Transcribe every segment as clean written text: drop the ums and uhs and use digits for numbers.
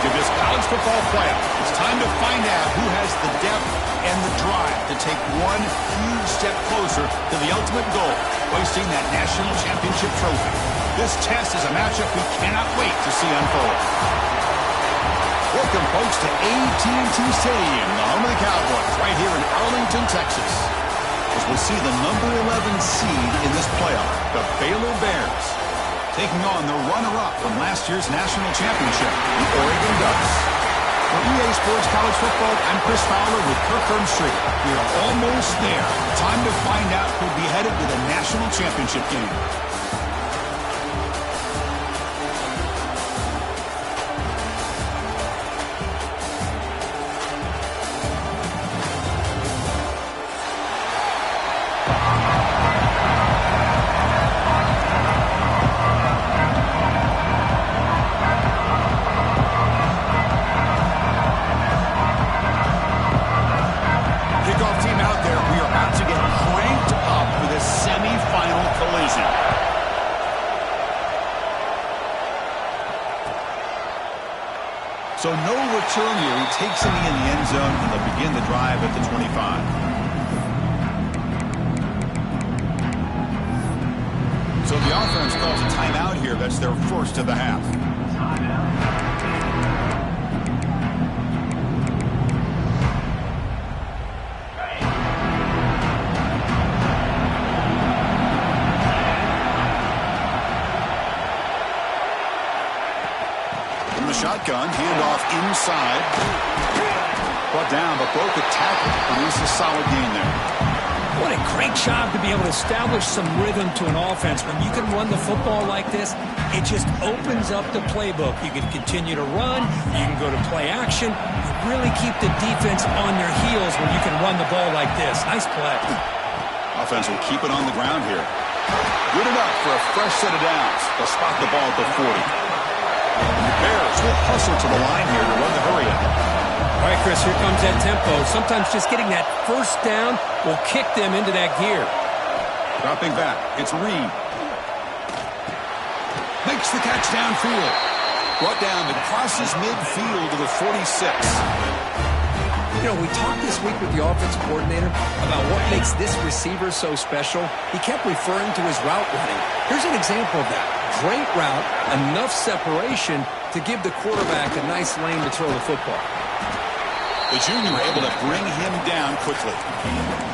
to this college football playoff. It's time to find out who has the depth and the drive to take one huge step closer to the ultimate goal, hoisting that national championship trophy. This test is a matchup we cannot wait to see unfold. Welcome, folks, to AT&T Stadium, the home of the Cowboys, right here in Arlington, Texas, as we'll see the number 11 seed in this playoff, the Baylor Bears, taking on the runner-up from last year's national championship, the Oregon Ducks. For EA Sports College Football, I'm Chris Fowler with Kirk Herbstreit. We are almost there. Time to find out who'll be headed to the national championship game. So no return here. He takes it in the end zone, and they'll begin the drive at the 25. So the offense calls a timeout here. That's their first of the half. Shotgun, handoff inside. Brought down, but broke the tackle. Produces a solid gain there. What a great job to be able to establish some rhythm to an offense. When you can run the football like this, it just opens up the playbook. You can continue to run. You can go to play action. You really keep the defense on their heels when you can run the ball like this. Nice play. Offense will keep it on the ground here. Good enough for a fresh set of downs. They'll spot the ball at the 40. The Bears will hustle to the line here to run the hurry up. All right, Chris, here comes that tempo. Sometimes just getting that first down will kick them into that gear. Dropping back, it's Reed. Makes the catch downfield. Brought down and crosses midfield to the 46. You know, we talked this week with the offensive coordinator about what makes this receiver so special. He kept referring to his route running. Here's an example of that. Great route, enough separation to give the quarterback a nice lane to throw the football. The junior able to bring him down quickly.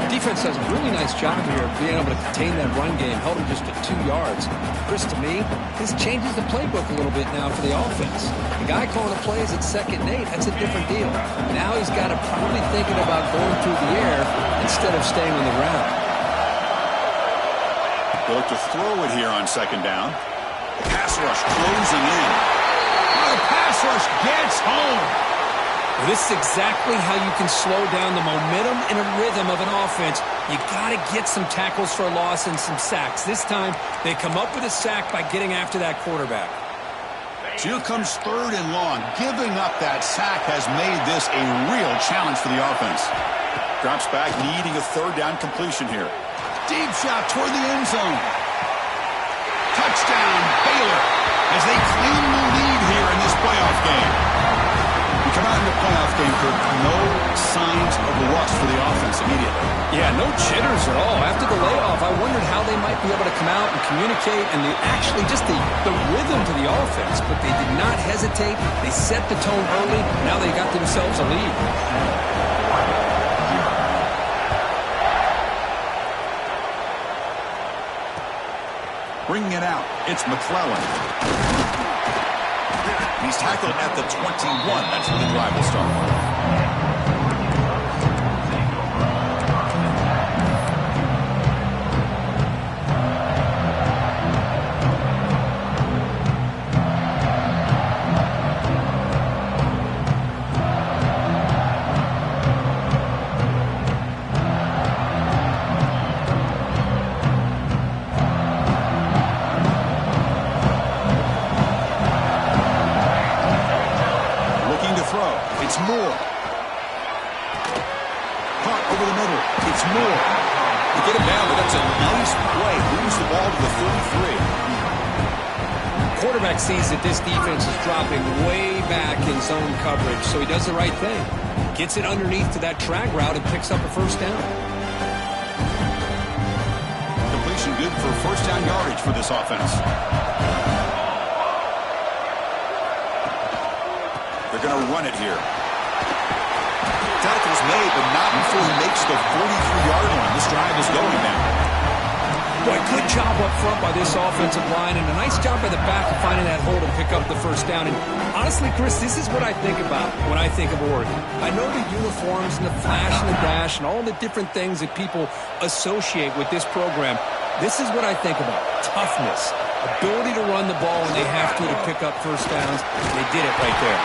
The defense does a really nice job here of being able to contain that run game, held him just to 2 yards. Chris, to me, this changes the playbook a little bit now for the offense. The guy calling the plays at 2nd and 8, that's a different deal. Now he's got to probably thinking about going through the air instead of staying on the ground. They'll look to throw it here on 2nd down. The pass rush closing in. Oh, the pass rush gets home. Well, this is exactly how you can slow down the momentum and a rhythm of an offense. You got to get some tackles for a loss and some sacks. This time, they come up with a sack by getting after that quarterback. So here comes 3rd and long. Giving up that sack has made this a real challenge for the offense. Drops back, needing a 3rd down completion here. Deep shot toward the end zone. Touchdown, Baylor, as they claim the lead here in this playoff game. We come out in the playoff game, Kirk, no signs of rust for the offense immediately. Yeah, no jitters at all. After the layoff, I wondered how they might be able to come out and communicate and actually just the rhythm to the offense. But they did not hesitate. They set the tone early. Now they got themselves a lead. Bringing it out, it's McClellan. He's tackled at the 21. That's where the drive will start. It's Moore. Caught over the middle. It's Moore. They get him down, but that's a nice play. Moves the ball to the 33. quarterback sees that this defense is dropping way back in zone coverage, so he does the right thing. Gets it underneath to that drag route and picks up a first down. Completion good for first down yardage for this offense. They're going to run it here. Tackle's made, but not before he makes the 43-yard line. This drive is going now. Boy, good job up front by this offensive line, and a nice job by the back of finding that hole to pick up the first down. And honestly, Chris, this is what I think about when I think of Oregon. I know the uniforms and the flash and the dash and all the different things that people associate with this program. This is what I think about. Toughness, ability to run the ball when they have to pick up first downs. They did it right there.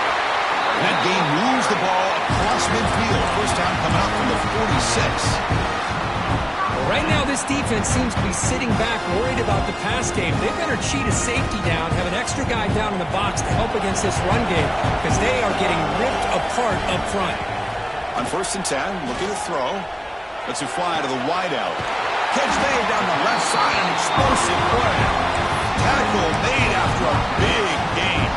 That game moves the ball across midfield. First down coming up from the 46. Right now, this defense seems to be sitting back, worried about the pass game. They better cheat a safety down, have an extra guy down in the box to help against this run game, because they are getting ripped apart up front. On 1st and 10, looking to throw. Lets it fly to the wideout. Catch made down the left side, an explosive play. Tackle made after a big gain.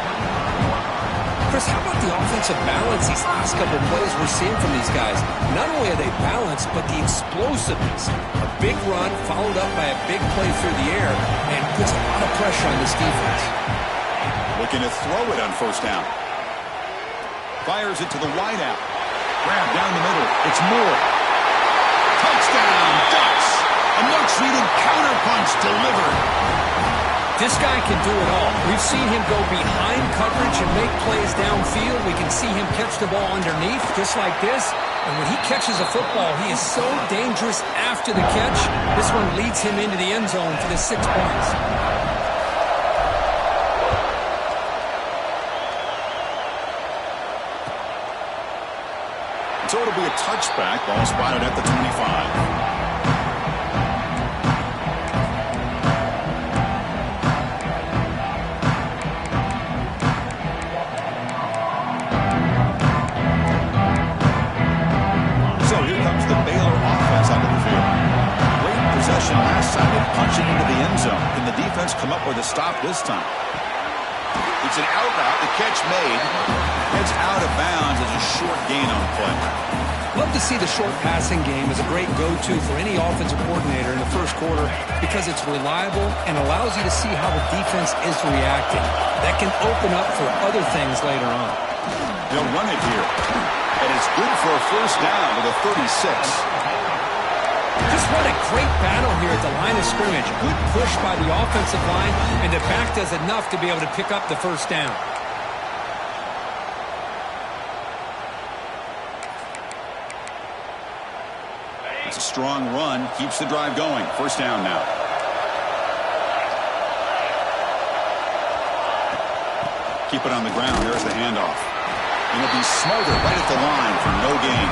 Chris, how about the offensive balance these last couple of plays we're seeing from these guys? Not only are they balanced, but the explosiveness. A big run followed up by a big play through the air and puts a lot of pressure on this defense. Looking to throw it on first down. Fires it to the wideout. Grab down the middle. It's Moore. Touchdown, Ducks! A much-needed counterpunch delivered. This guy can do it all. We've seen him go behind coverage and make plays downfield. We can see him catch the ball underneath, just like this. And when he catches a football, he is so dangerous after the catch. This one leads him into the end zone for the 6 points. So it'll be a touchback. Ball spotted at the 25. Last time they punch it into the end zone. Can the defense come up with a stop this time? It's an out route. The catch made. It's out of bounds as a short gain on the play. Love to see the short passing game as a great go-to for any offensive coordinator in the first quarter because it's reliable and allows you to see how the defense is reacting. That can open up for other things later on. They'll run it here. And it's good for a first down to the 36. Just what a great battle here at the line of scrimmage. Good push by the offensive line, and the back does enough to be able to pick up the first down. It's a strong run. Keeps the drive going. First down now. Keep it on the ground. There's the handoff. And it'll be Smothered right at the line for no gain.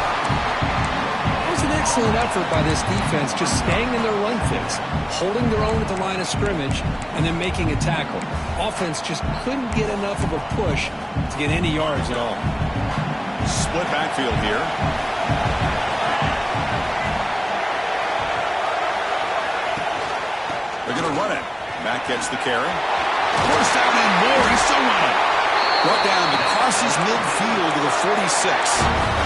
An excellent effort by this defense, just staying in their run fix, holding their own at the line of scrimmage, and then making a tackle. Offense just couldn't get enough of a push to get any yards at all. Split backfield here. They're going to run it. Back gets the carry. Forced out and more. He's still running. Brought down to crosses midfield to the 46.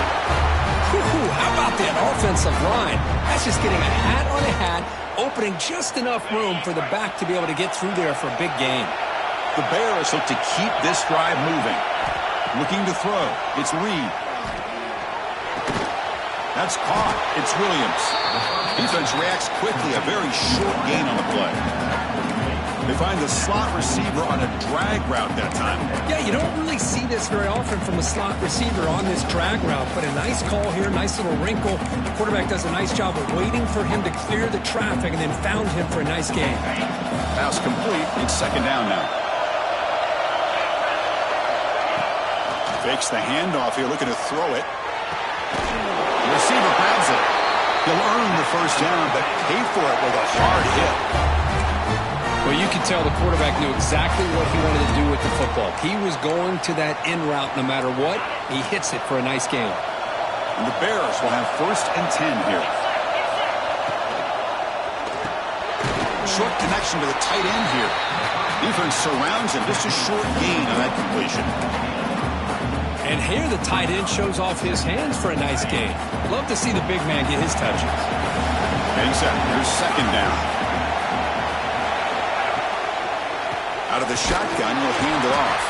How about that offensive line? That's just getting a hat on a hat, opening just enough room for the back to be able to get through there for a big gain. The Bears look to keep this drive moving. Looking to throw. It's Reed. That's caught. It's Williams. Defense reacts quickly. A very short gain on the play. They find the slot receiver on a drag route that time. Yeah, you don't really see this very often from a slot receiver on this drag route, but a nice call here, nice little wrinkle. The quarterback does a nice job of waiting for him to clear the traffic and then found him for a nice gain. Pass complete. It's second down now. Fakes the handoff here, looking to throw it. The receiver grabs it. He'll earn the first down, but pay for it with a hard hit. Well, you can tell the quarterback knew exactly what he wanted to do with the football. He was going to that in route no matter what. He hits it for a nice gain. And the Bears will have 1st and 10 here. Short connection to the tight end here. Defense surrounds him. Just a short gain on that completion. And here the tight end shows off his hands for a nice gain. Love to see the big man get his touches. And set. Here's second down. Out of the shotgun, he'll hand it off.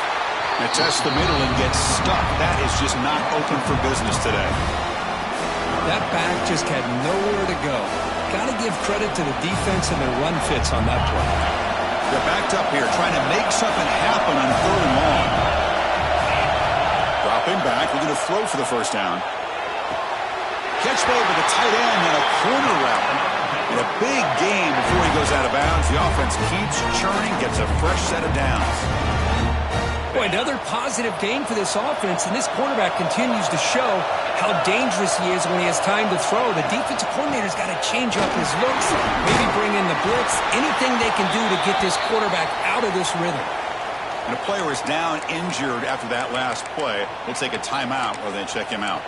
Now tests the middle and gets stuck. That is just not open for business today. That back just had nowhere to go. Got to give credit to the defense and their run fits on that play. They're backed up here, trying to make something happen on 3rd and long. Dropping back, we're going to throw for the first down. Catch made with a tight end and a corner route. And a big gain before he goes out of bounds. The offense keeps churning, gets a fresh set of downs. Boy, another positive gain for this offense, and this quarterback continues to show how dangerous he is when he has time to throw. The defensive coordinator's got to change up his looks, maybe bring in the blitz, anything they can do to get this quarterback out of this rhythm. And a player is down injured after that last play. We'll take a timeout while they check him out.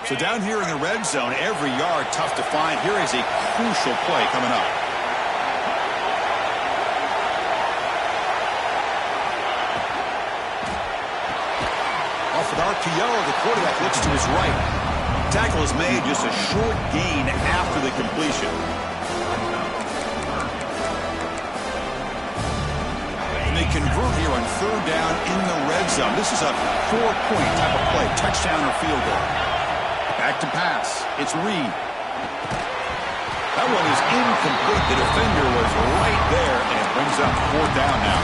So down here in the red zone, every yard tough to find. Here is a crucial play coming up. Off with RPO, the quarterback looks to his right. Tackle is made, just a short gain after the completion. And they convert here on 3rd down in the red zone. This is a 4-point type of play, touchdown or field goal. Back to pass. It's Reed. That one is incomplete. The defender was right there, and it brings up 4th down now.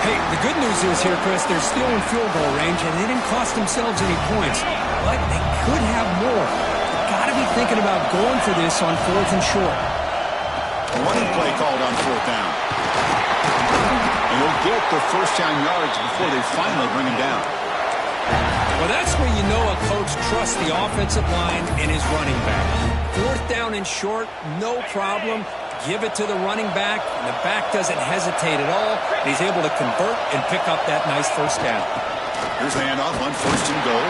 Hey, the good news is here, Chris, they're still in field goal range, and they didn't cost themselves any points. But they could have more. They've got to be thinking about going for this on 4th and short. A running play called on 4th down. And he'll get the first down yards before they finally bring him down. Well, that's where you know a coach trusts the offensive line and his running back. 4th down and short, no problem. Give it to the running back, and the back doesn't hesitate at all. He's able to convert and pick up that nice first down. Here's the handoff on 1st and goal.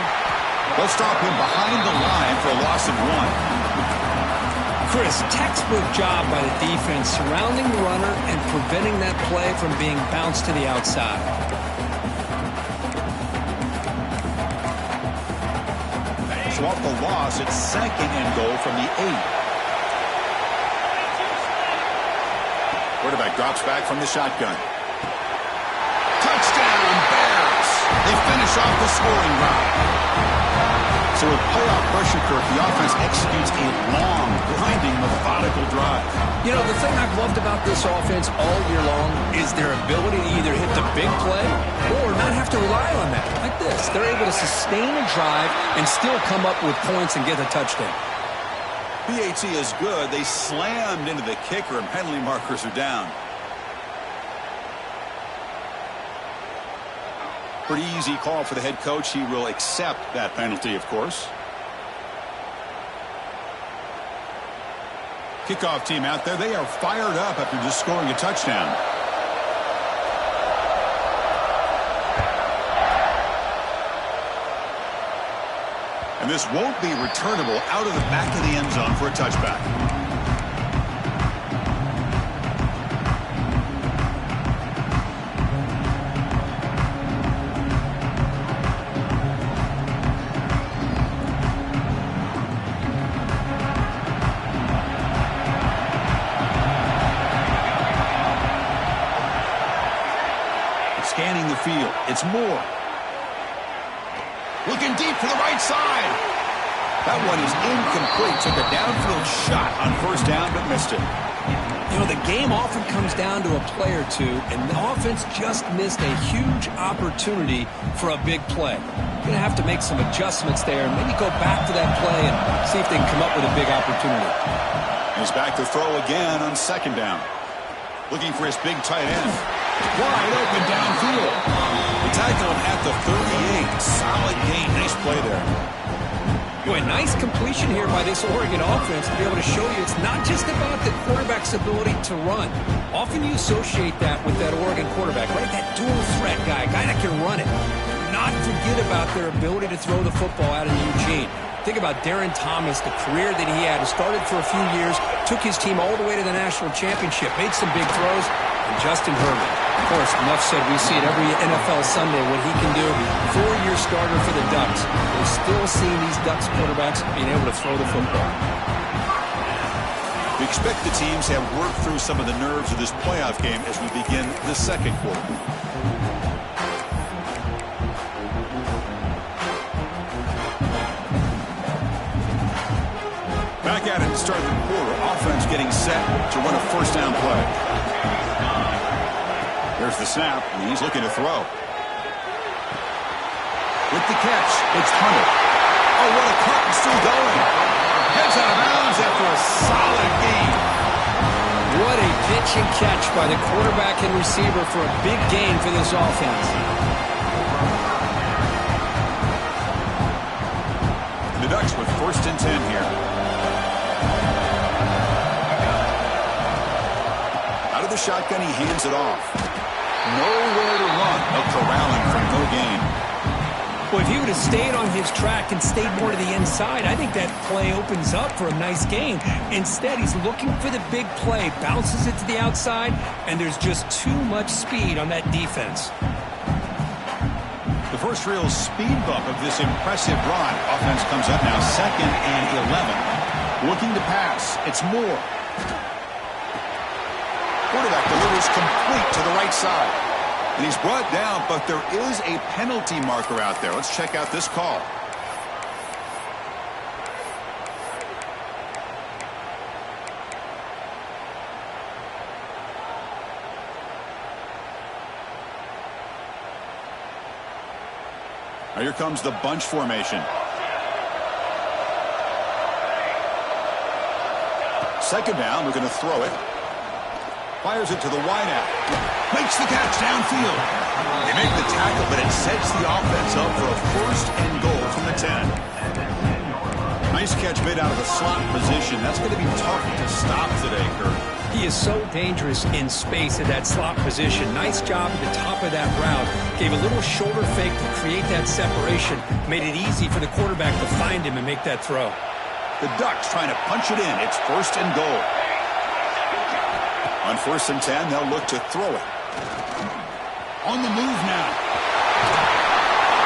They'll stop him behind the line for a loss of 1. Chris, textbook job by the defense surrounding the runner and preventing that play from being bounced to the outside. So off the loss, it's 2nd and goal from the 8. Quarterback drops back from the shotgun. Touchdown, Bears! They finish off the scoring drive. So with playoff pressure, Kirk, the offense executes a long, grinding, methodical drive. You know, the thing I've loved about this offense all year long is their ability to either hit the big play or not have to rely on that. Like this, they're able to sustain a drive and still come up with points and get a touchdown. PAT is good. They slammed into the kicker, and penalty markers are down. Pretty easy call for the head coach. He will accept that penalty, of course. Kickoff team out there. They are fired up after just scoring a touchdown. And this won't be returnable out of the back of the end zone for a touchback. Scanning the field. It's Moore. Looking deep to the right side. That one is incomplete. Took a downfield shot on 1st down, but missed it. You know, the game often comes down to a play or two, and the offense just missed a huge opportunity for a big play. Going to have to make some adjustments there, and maybe go back to that play and see if they can come up with a big opportunity. He's back to throw again on 2nd down. Looking for his big tight end. Wide open downfield. The tackle at the 38. Solid gain. Nice play there. Boy, nice completion here by this Oregon offense to be able to show you it's not just about the quarterback's ability to run. Often you associate that with that Oregon quarterback, right? That dual threat guy, a guy that can run it. Do not forget about their ability to throw the football out of Eugene. Think about Darren Thomas, the career that he had. He started for a few years, took his team all the way to the national championship, made some big throws, and Justin Herbert. Of course, enough said, we see it every NFL Sunday what he can do. 4-year starter for the Ducks. We're still seeing these Ducks quarterbacks being able to throw the football. We expect the teams have worked through some of the nerves of this playoff game as we begin the second quarter. Back at it to start the quarter. Offense getting set to run a first down play. There's the snap, and he's looking to throw. With the catch, it's Hunter. Oh, what a cut, and still going. Heads out of bounds after a solid gain. What a pitch and catch by the quarterback and receiver for a big gain for this offense. The Ducks with 1st and 10 here. Out of the shotgun, he hands it off. Nowhere to run. A corralling from no gain. Well, if he would have stayed on his track and stayed more to the inside, I think that play opens up for a nice gain. Instead, he's looking for the big play, bounces it to the outside, and there's just too much speed on that defense. The first real speed bump of this impressive run. Offense comes up now 2nd and 11. Looking to pass. It's Moore. Quarterback delivers complete to the right side. And he's brought down, but there is a penalty marker out there. Let's check out this call. Now here comes the bunch formation. 2nd down, we're going to throw it. Fires it to the wideout. Makes the catch downfield. They make the tackle, but it sets the offense up for a 1st and goal from the 10. Nice catch made out of the slot position. That's going to be tough to stop today, Kurt. He is so dangerous in space at that slot position. Nice job at the top of that route. Gave a little shoulder fake to create that separation. Made it easy for the quarterback to find him and make that throw. The Ducks trying to punch it in. It's 1st and goal. On 1st and 10, they'll look to throw it. On the move now.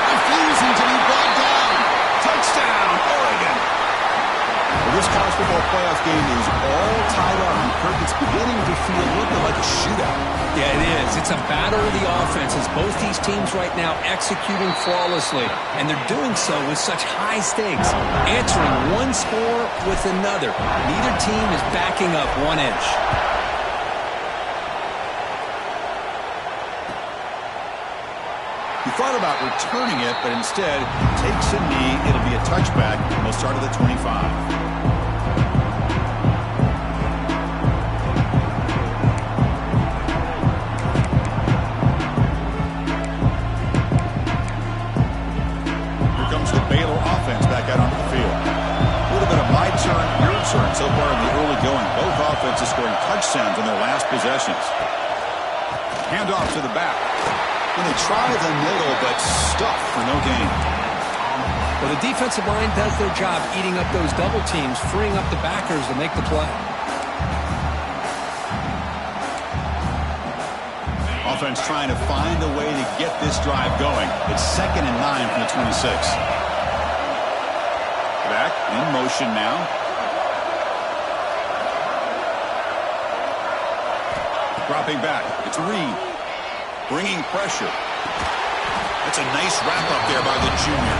Refusing to be brought down. Touchdown, Oregon. Well, this college football playoff game is all tied up. And Kirk, it's beginning to feel a little bit like a shootout. Yeah, it is. It's a battle of the offenses. Both these teams right now executing flawlessly. And they're doing so with such high stakes. Answering one score with another. Neither team is backing up 1 inch. He thought about returning it, but instead takes a knee. It'll be a touchback, and we'll start at the 25. Here comes the Baylor offense back out onto the field. A little bit of my turn, your turn so far in the early going. Both offenses scoring touchdowns in their last possessions. Handoff to the back. And they try the middle, but stuff for no gain. Well, the defensive line does their job eating up those double teams, freeing up the backers to make the play. Offense trying to find a way to get this drive going. It's 2nd and 9 from the 26. Back in motion now. Dropping back. It's Reed. Bringing pressure. That's a nice wrap-up there by the junior.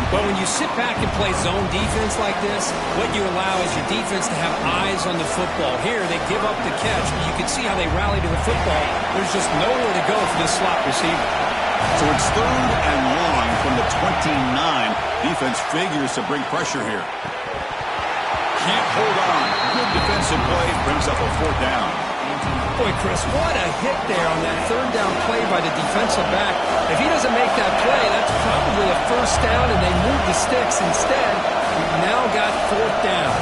Well, when you sit back and play zone defense like this, what you allow is your defense to have eyes on the football. Here, they give up the catch, but you can see how they rally to the football. There's just nowhere to go for this slot receiver. So it's 3rd and long from the 29. Defense figures to bring pressure here. Can't hold on. Good defensive play. Brings up a 4th down. Boy, Chris, what a hit there on that 3rd down play by the defensive back. If he doesn't make that play, that's probably a 1st down, and they move the sticks instead. We've now got 4th down.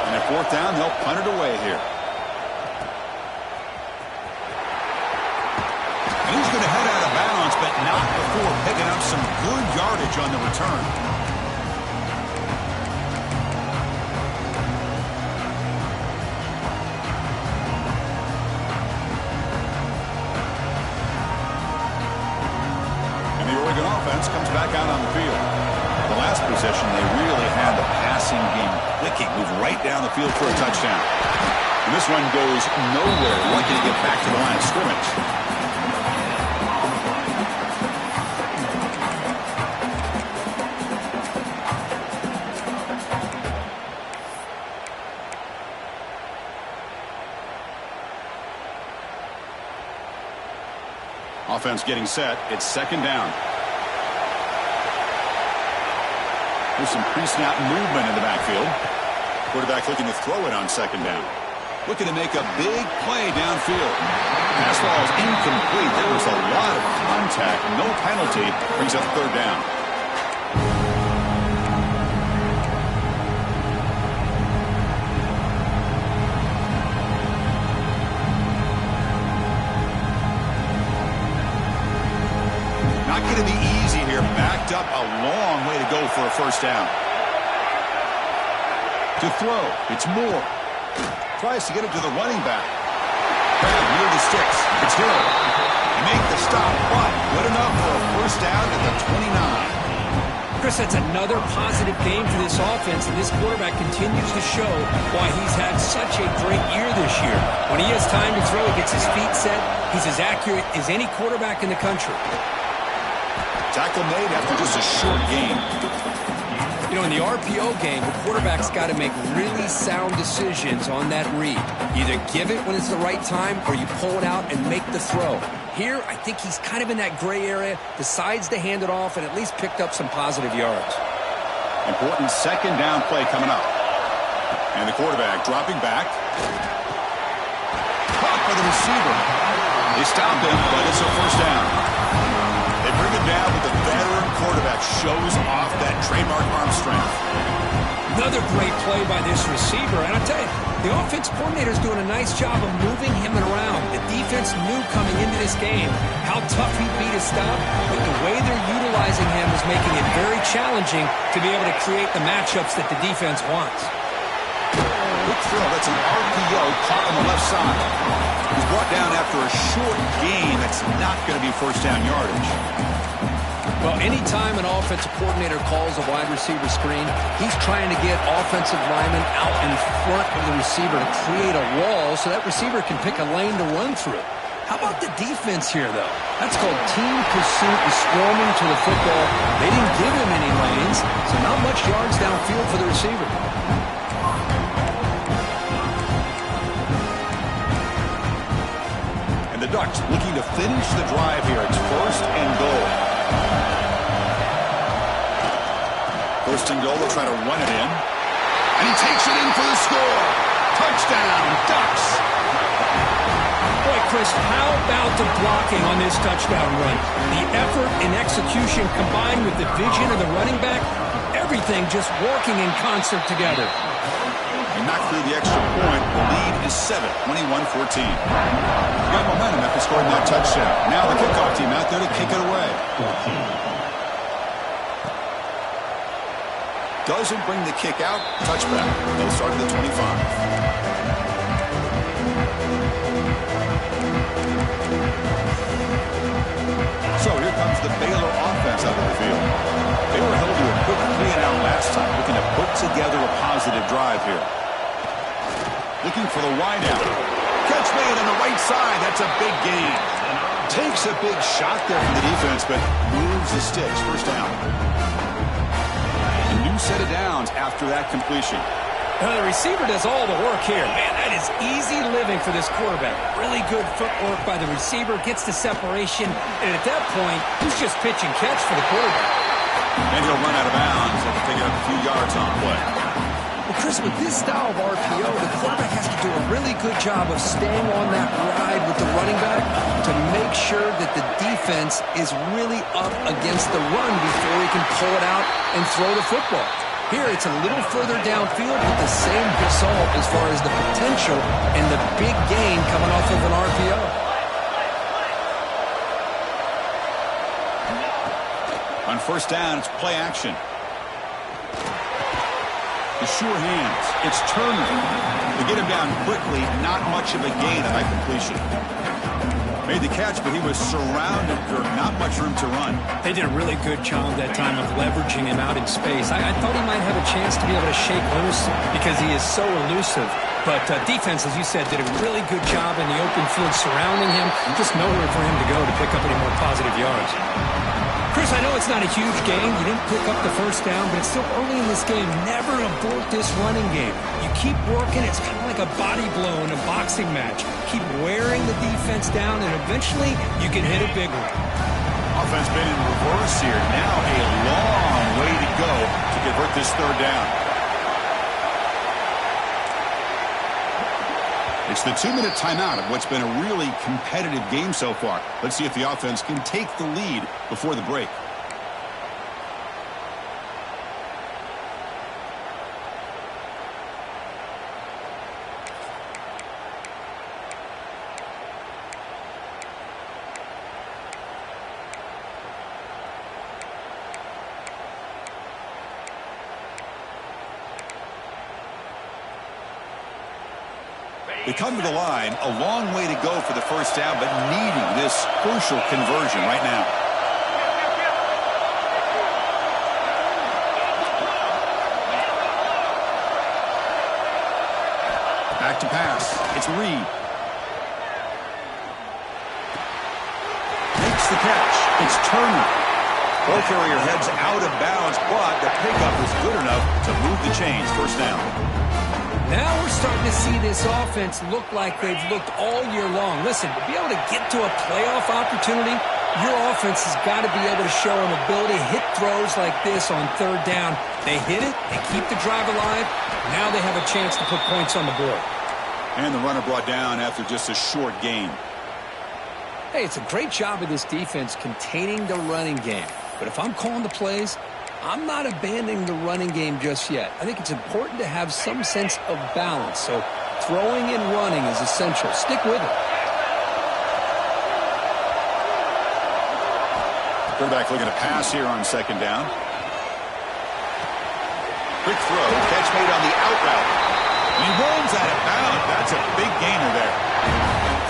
And at 4th down, they'll punt it away here. And he's going to head out of bounds, but not before 4 picking up some good yardage on the return. And the Oregon offense comes back out on the field. The last possession, they really had the passing game clicking, move right down the field for a touchdown. And this one goes nowhere. Lucky to get back to the line of scrimmage. Offense getting set. It's second down. There's some pre-snap movement in the backfield. Quarterback looking to throw it on second down. Looking to make a big play downfield. Pass ball is incomplete. There was a lot of contact. No penalty. Brings up third down. Not going to be easy here. Backed up a long way to go for a first down. To throw, it's Moore. Tries to get it to the running back. Grab near the sticks. It's Hill. Make the stop, but good enough for a first down at the 29. Chris, that's another positive game for this offense, and this quarterback continues to show why he's had such a great year this year. When he has time to throw, he gets his feet set. He's as accurate as any quarterback in the country. Tackle made after just a short game. You know, in the RPO game, the quarterback's got to make really sound decisions on that read. Either give it when it's the right time or you pull it out and make the throw. Here, I think he's kind of in that gray area, decides to hand it off and at least picked up some positive yards. Important second down play coming up. And the quarterback dropping back. Caught by the receiver. They stop him, but it's a first down. They bring him down, but the veteran quarterback shows off that trademark arm strength. Another great play by this receiver. And I'll tell you, the offense coordinator is doing a nice job of moving him around. The defense knew coming into this game how tough he'd be to stop, but the way they're utilizing him is making it very challenging to be able to create the matchups that the defense wants. Good throw. That's an RPO caught on the left side. He's brought down after a short gain. That's not going to be first down yardage. Well, anytime an offensive coordinator calls a wide receiver screen, he's trying to get offensive linemen out in front of the receiver to create a wall so that receiver can pick a lane to run through. How about the defense here, though? That's called team pursuit and swarming to the football. They didn't give him any lanes, so not much yards downfield for the receiver. And the Ducks looking to finish the drive here. It's first and goal. First and goal, they'll try to run it in. And he takes it in for the score. Touchdown, Ducks. Boy, Chris, how about the blocking on this touchdown run? The effort and execution combined with the vision of the running back, everything just working in concert together. He knocked through the extra point. The lead is 7, 21-14. Got momentum after scoring that touchdown. Now the kickoff team out there to kick it away. Doesn't bring the kick out. Touchback. They'll start at the 25. So here comes the Baylor offense out of the field. They were held to a quick 3-and-out last time, looking to put together a positive drive here. Looking for the wide out. Catch made on the right side. That's a big gain. Takes a big shot there from the defense, but moves the sticks. First down. A new set of downs after that completion. The receiver does all the work here. Man, that is easy living for this quarterback. Really good footwork by the receiver, gets the separation, and at that point, he's just pitch and catch for the quarterback. And he'll run out of bounds after picking up a few yards on play. Well, Chris, with this style of RPO, the quarterback has to do a really good job of staying on that ride with the running back to make sure that the defense is really up against the run before he can pull it out and throw the football. Here, it's a little further downfield with the same result as far as the potential and the big gain coming off of an RPO. On first down, it's play action. The sure hands. It's Turner. They get him down quickly. Not much of a gain on that completion. Made the catch, but he was surrounded. There not much room to run. They did a really good job that time of leveraging him out in space. I thought he might have a chance to be able to shake loose because he is so elusive. But defense, as you said, did a really good job in the open field surrounding him. Just nowhere for him to go to pick up any more positive yards. Chris, I know it's not a huge game. You didn't pick up the first down, but it's still early in this game. Never abort this running game. You keep working. It's kind of like a body blow in a boxing match. Keep wearing the defense down, and eventually you can hit a big one. Offense been in reverse here. Now a long way to go to convert this third down. It's the 2-minute timeout of what's been a really competitive game so far. Let's see if the offense can take the lead before the break. They come to the line, a long way to go for the first down, but needing this crucial conversion right now. Back to pass. It's Reed. Makes the catch. It's Turner. Ball carrier heads out of bounds, but the pickup is good enough to move the chains. First down. Now we're starting to see this offense look like they've looked all year long. Listen, to be able to get to a playoff opportunity, your offense has got to be able to show an ability to hit throws like this on third down. They hit it, they keep the drive alive. Now they have a chance to put points on the board. And the runner brought down after just a short gain. Hey, it's a great job of this defense containing the running game. But if I'm calling the plays, I'm not abandoning the running game just yet. I think it's important to have some sense of balance. So throwing and running is essential. Stick with it. Quarterback looking to pass here on second down. Quick throw. Catch made on the out route. And he rolls out of bounds. That's a big gainer there.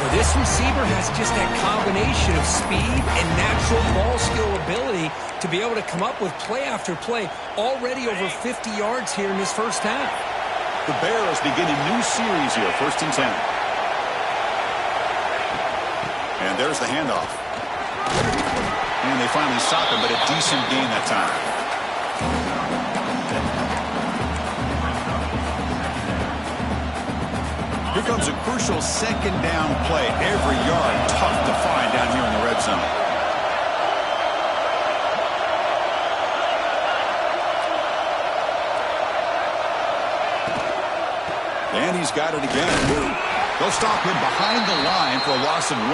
Well, this receiver has just that combination of speed and natural ball skill ability to be able to come up with play after play. Already over 50 yards here in this first half. The Bears begin a new series here, 1st and 10. And there's the handoff. And they finally stop him, but a decent gain that time. Here comes a crucial second down play. Every yard tough to find down here in the red zone. And he's got it again. They'll stop him behind the line for a loss of 1.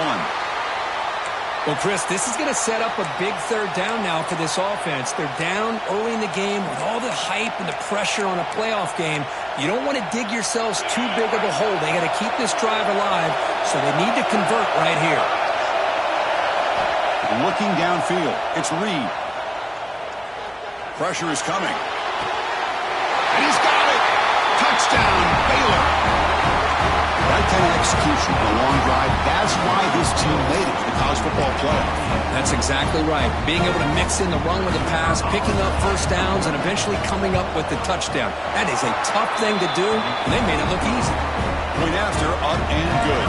Well, Chris, this is going to set up a big third down now for this offense. They're down early in the game with all the hype and the pressure on a playoff game. You don't want to dig yourselves too big of a hole. They got to keep this drive alive, so they need to convert right here. Looking downfield, it's Reed. Pressure is coming. And he's got it! Touchdown, Baylor! That kind of execution on a long drive, that's why this team made it to the college football playoff. That's exactly right. Being able to mix in the run with the pass, picking up first downs, and eventually coming up with the touchdown. That is a tough thing to do, and they made it look easy. Point after, up and good.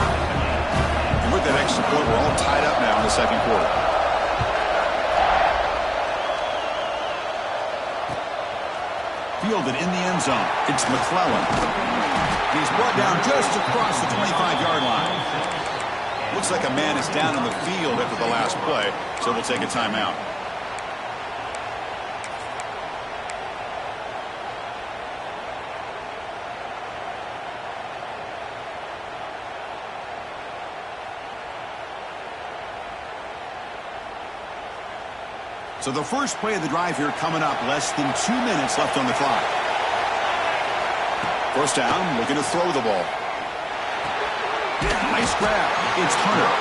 And with that extra point, we're all tied up now in the second quarter. Fielded in the end zone. It's McClellan. He's brought down just across the 25-yard line. Looks like a man is down on the field after the last play, so we'll take a timeout. So the first play of the drive here coming up, less than 2 minutes left on the clock. First down, looking to throw the ball. Nice grab. It's Hunter.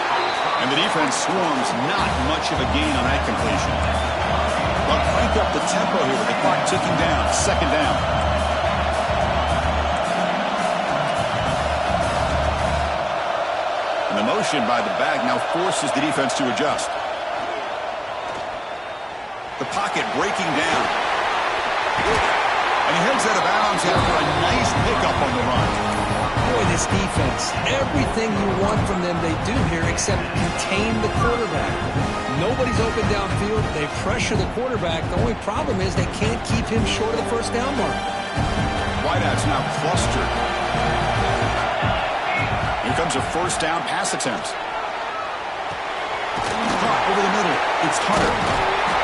And the defense swarms, not much of a gain on that completion. Well, crank up the tempo here with the clock ticking down. Second down. And the motion by the back now forces the defense to adjust. The pocket breaking down. And he heads out of bounds after a nice pickup on the run. Boy, this defense, everything you want from them they do here except contain the quarterback. Nobody's open downfield. They pressure the quarterback. The only problem is they can't keep him short of the first down mark. Wideouts now clustered. Here comes a first down pass attempt. Caught over the middle. It's Hunter.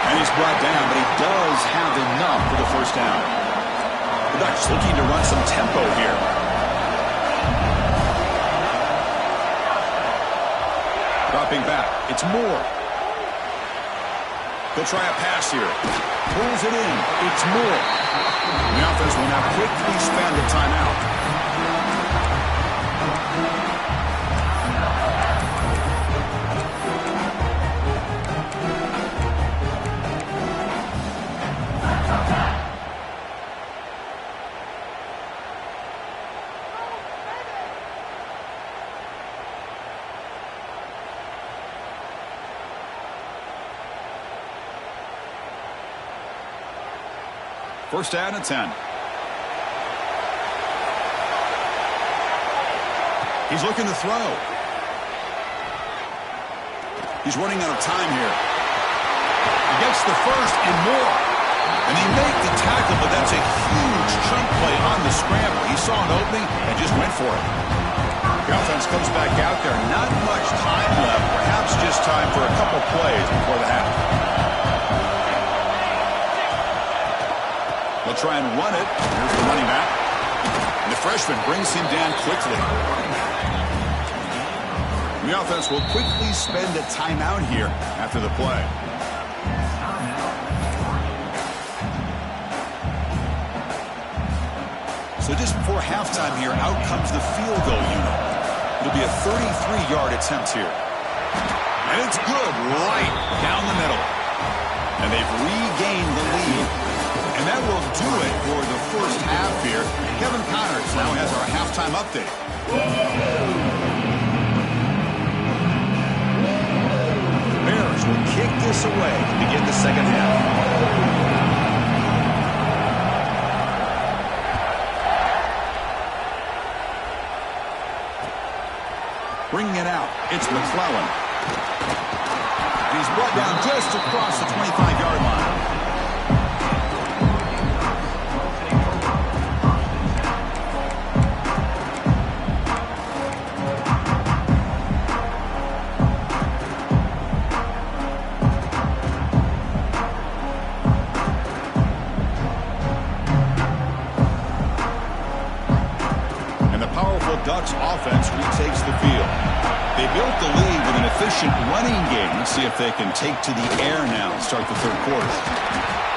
And he's brought down, but he does have enough for the first down. The Ducks looking to run some tempo here. Dropping back. It's Moore. They'll try a pass here. Pulls it in. It's Moore. The offense will now quickly spend a timeout. First down at 10. He's looking to throw. He's running out of time here. He gets the first and more. And he made the tackle, but that's a huge chunk play on the scramble. He saw an opening and just went for it. The offense comes back out there. Not much time left. Perhaps just time for a couple plays before the half. They'll try and run it. Here's the running back. And the freshman brings him down quickly. And the offense will quickly spend a timeout here after the play. So just before halftime here, out comes the field goal unit. It'll be a 33-yard attempt here. And it's good right down the middle. And they've regained the lead. And that will do it for the first half here. Kevin Connors now has our halftime update. The Bears will kick this away to begin the second half. Bringing it out, it's McClellan. He's brought down just across the 25-yard line. Ducks offense retakes the field. They built the lead with an efficient running game. Let's see if they can take to the air now and start the third quarter.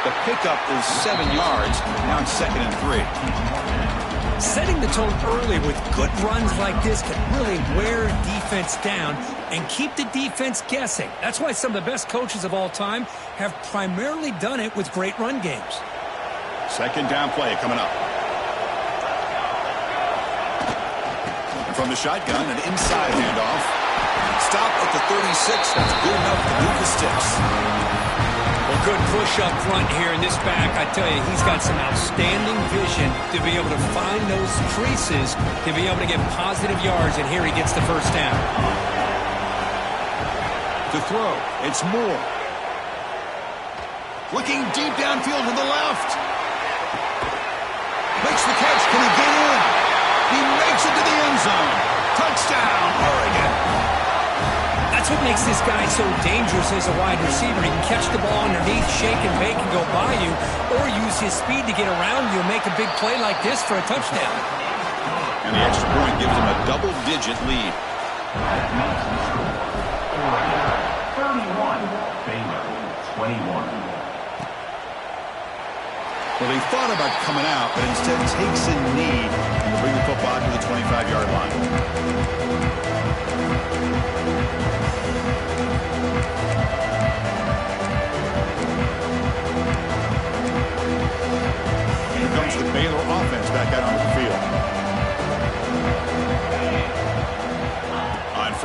The pickup is 7 yards. Now it's 2nd and 3. Setting the tone early with good runs like this can really wear a defense down and keep the defense guessing. That's why some of the best coaches of all time have primarily done it with great run games. Second down play coming up. From the shotgun, an inside handoff. Stop at the 36. That's good enough to move the sticks. Well, good push up front here in this back. I tell you, he's got some outstanding vision to be able to find those creases, to be able to get positive yards, and here he gets the first down. To throw, it's Moore. Looking deep downfield to the left. Makes the catch. Can he get in? He makes it to the end zone. Touchdown, Oregon. That's what makes this guy so dangerous as a wide receiver. He can catch the ball underneath, shake and bake and go by you, or use his speed to get around you and make a big play like this for a touchdown. And the extra point gives him a double-digit lead. 31, Baylor, 21. Well, they thought about coming out, but instead takes a knee to bring the football to the 25-yard line.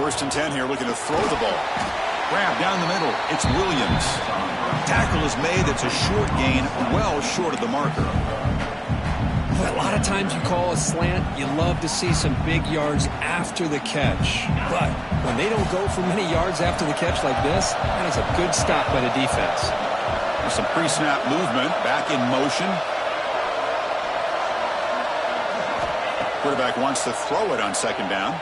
First and 10 here, looking to throw the ball. Grab down the middle. It's Williams. Tackle is made. It's a short gain, well short of the marker. A lot of times you call a slant, you love to see some big yards after the catch. But when they don't go for many yards after the catch like this, that is a good stop by the defense. Some pre-snap movement, back in motion. Quarterback wants to throw it on second down.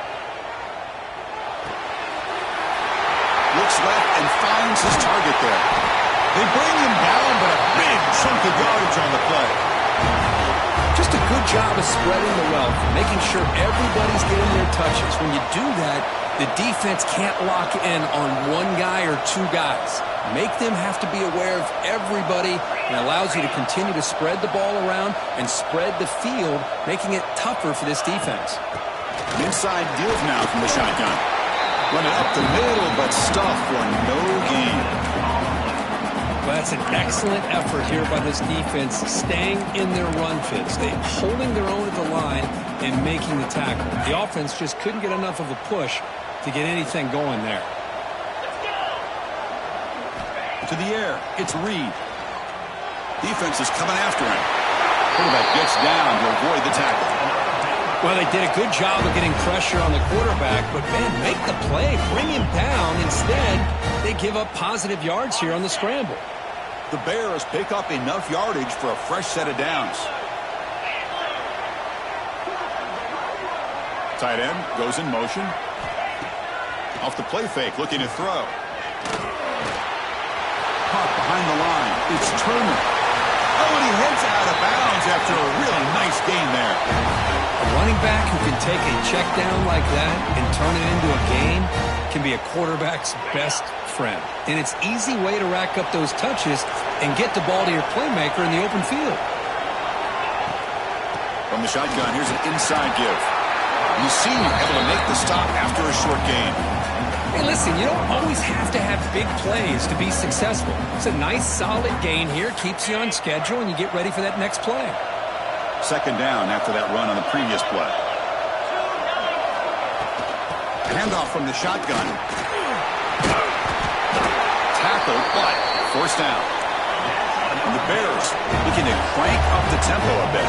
Looks left and finds his target there. They bring him down, but a big chunk of yardage on the play. Just a good job of spreading the wealth, making sure everybody's getting their touches. When you do that, the defense can't lock in on one guy or two guys. Make them have to be aware of everybody, and allows you to continue to spread the ball around and spread the field, making it tougher for this defense. Inside deals now from the shotgun. Running up the middle, but stuffed for no gain. Well, that's an excellent effort here by this defense, staying in their run fits. They holding their own at the line and making the tackle. The offense just couldn't get enough of a push to get anything going there. To the air, it's Reed. Defense is coming after him. Quarterback gets down to avoid the tackle. Well, they did a good job of getting pressure on the quarterback, but, man, make the play. Bring him down. Instead, they give up positive yards here on the scramble. The Bears pick up enough yardage for a fresh set of downs. Tight end goes in motion. Off the play fake, looking to throw. Caught behind the line. It's Turner. Oh, and he heads out of bounds after a really nice gain there. A running back who can take a check down like that and turn it into a gain can be a quarterback's best friend. And it's an easy way to rack up those touches and get the ball to your playmaker in the open field. From the shotgun, here's an inside give. You see him able to make the stop after a short gain. Hey, listen, you don't always have to have big plays to be successful. It's a nice, solid gain here. Keeps you on schedule, and you get ready for that next play. Second down after that run on the previous play. Handoff from the shotgun. Tackled, but first down. And the Bears looking to crank up the tempo a bit.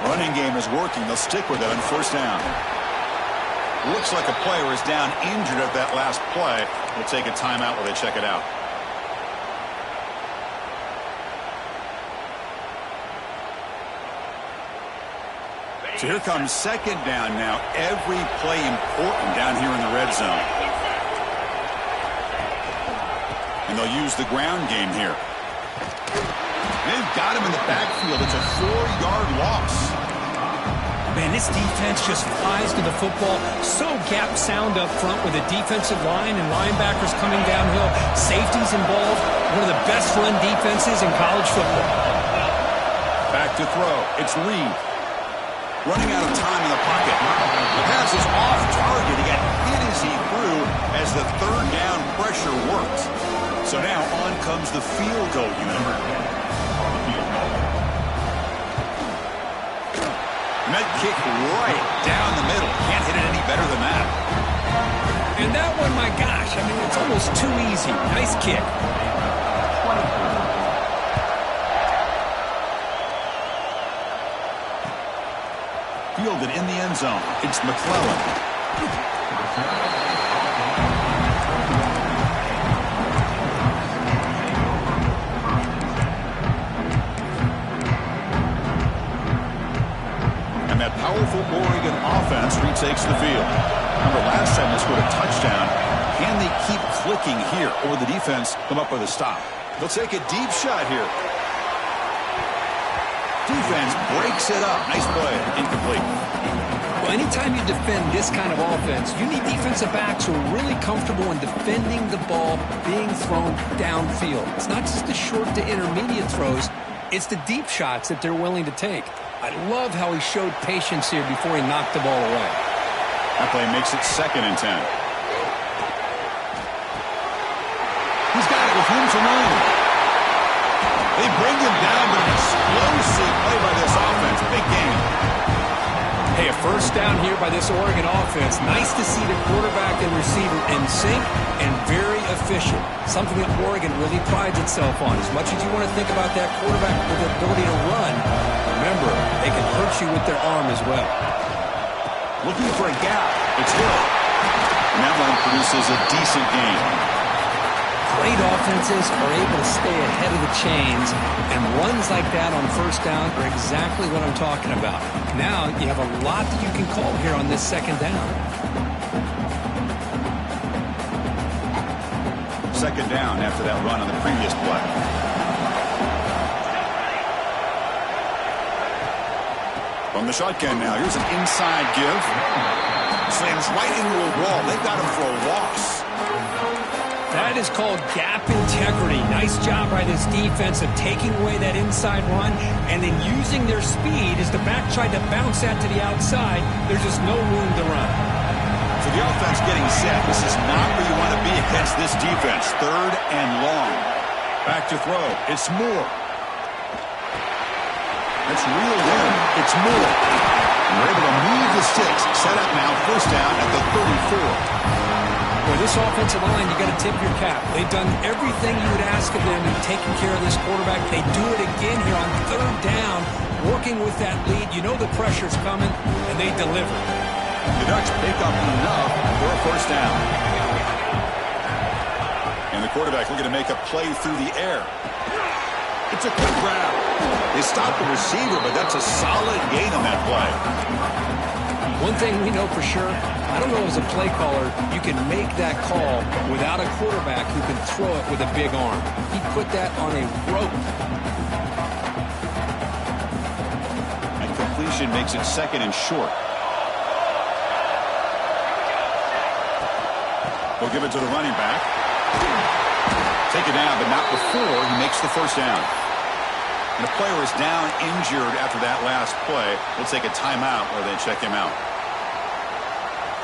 Running game is working. They'll stick with it on first down. Looks like a player is down injured at that last play. We'll take a timeout while they check it out. So here comes second down now. Every play important down here in the red zone. And they'll use the ground game here. They've got him in the backfield. It's a 4-yard loss. Man, this defense just flies to the football. So gap sound up front with a defensive line and linebackers coming downhill. Safeties involved. One of the best run defenses in college football. Back to throw. It's Reed. Running out of time in the pocket. The pass is off target. He got hit as he threw as the third down pressure worked. So now on comes the field goal unit. Med kick right down the middle. Can't hit it any better than that. And that one, my gosh, I mean, it's almost too easy. Nice kick. Fielded in the end zone. It's McClellan. And that powerful Oregon offense retakes the field. Remember, last time they scored a touchdown. Can they keep clicking here, or the defense come up with a stop? They'll take a deep shot here. Defense breaks it up. Nice play. Incomplete. Well, anytime you defend this kind of offense, you need defensive backs who are really comfortable in defending the ball being thrown downfield. It's not just the short to intermediate throws. It's the deep shots that they're willing to take. I love how he showed patience here before he knocked the ball away. That play makes it 2nd and 10. He's got it with room to run. They bring him down, but an explosive play by this offense. Big game. Hey, a first down here by this Oregon offense. Nice to see the quarterback and receiver in sync and very efficient. Something that Oregon really prides itself on. As much as you want to think about that quarterback with the ability to run, remember, they can hurt you with their arm as well. Looking for a gap. It's Hill. And that one produces a decent game. Great offenses are able to stay ahead of the chains, and runs like that on first down are exactly what I'm talking about. Now you have a lot that you can call here on this second down. Second down after that run on the previous play. From the shotgun now, here's an inside give. Slams right into a wall. They've got him for a loss. That is called gap integrity. Nice job by this defense of taking away that inside run and then using their speed as the back tried to bounce that to the outside. There's just no room to run. So the offense getting set. This is not where you want to be against this defense. Third and long. Back to throw. It's Moore. That's real in. It's Moore. And we're able to move the sticks. Set up now. First down at the 34. Boy, this offensive line, you got to tip your cap. They've done everything you would ask of them in taking care of this quarterback. They do it again here on third down, working with that lead. You know the pressure's coming, and they deliver. The Ducks pick up enough for a first down. And the quarterback looking to make a play through the air. It's a quick grab. They stop the receiver, but that's a solid gain on that play. One thing we know for sure, I don't know as a play caller, you can make that call without a quarterback who can throw it with a big arm. He put that on a rope. And completion makes it second and short. They'll give it to the running back. Take it down, but not before he makes the first down. And a player is down injured after that last play. We'll take a timeout or they check him out.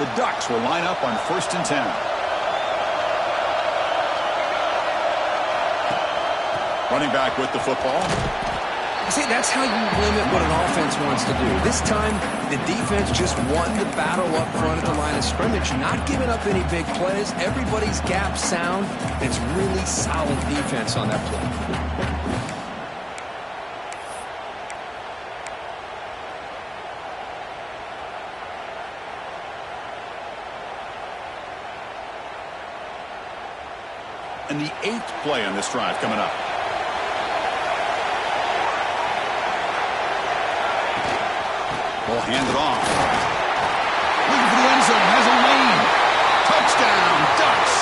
The Ducks will line up on 1st and 10. Running back with the football. See, that's how you limit what an offense wants to do. This time, the defense just won the battle up front at the line of scrimmage, not giving up any big plays. Everybody's gap sound. It's really solid defense on that play. And the 8th play on this drive coming up. Ball handed off. Looking for the end zone. Has a lane. Touchdown, Ducks.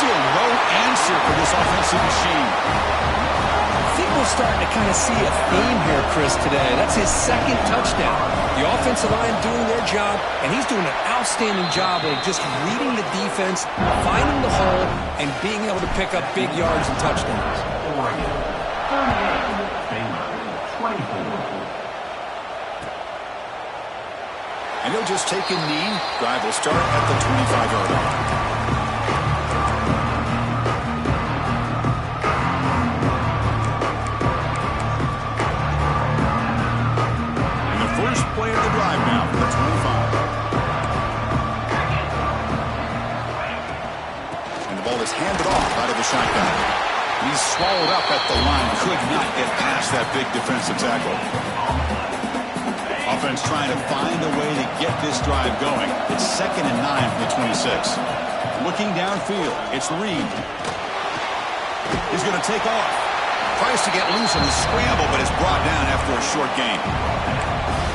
Still no answer for this offensive machine. I think we're starting to kind of see a theme here, Chris, today. That's his second touchdown. The offensive line doing their job, and he's doing an outstanding job of just reading the defense, finding the hole, and being able to pick up big yards and touchdowns. Oregon, 38. Baylor, 24. And he'll just take a knee. Drive will start at the 25-yard line. And the first play of the drive now for the 25. And the ball is handed off out of the shotgun. He's swallowed up at the line. Could not get past that big defensive tackle. Offense trying to find a way to get this drive going. It's 2nd and 9 from the 26. Looking downfield, it's Reed. He's going to take off. Tries to get loose on the scramble, but is brought down after a short gain.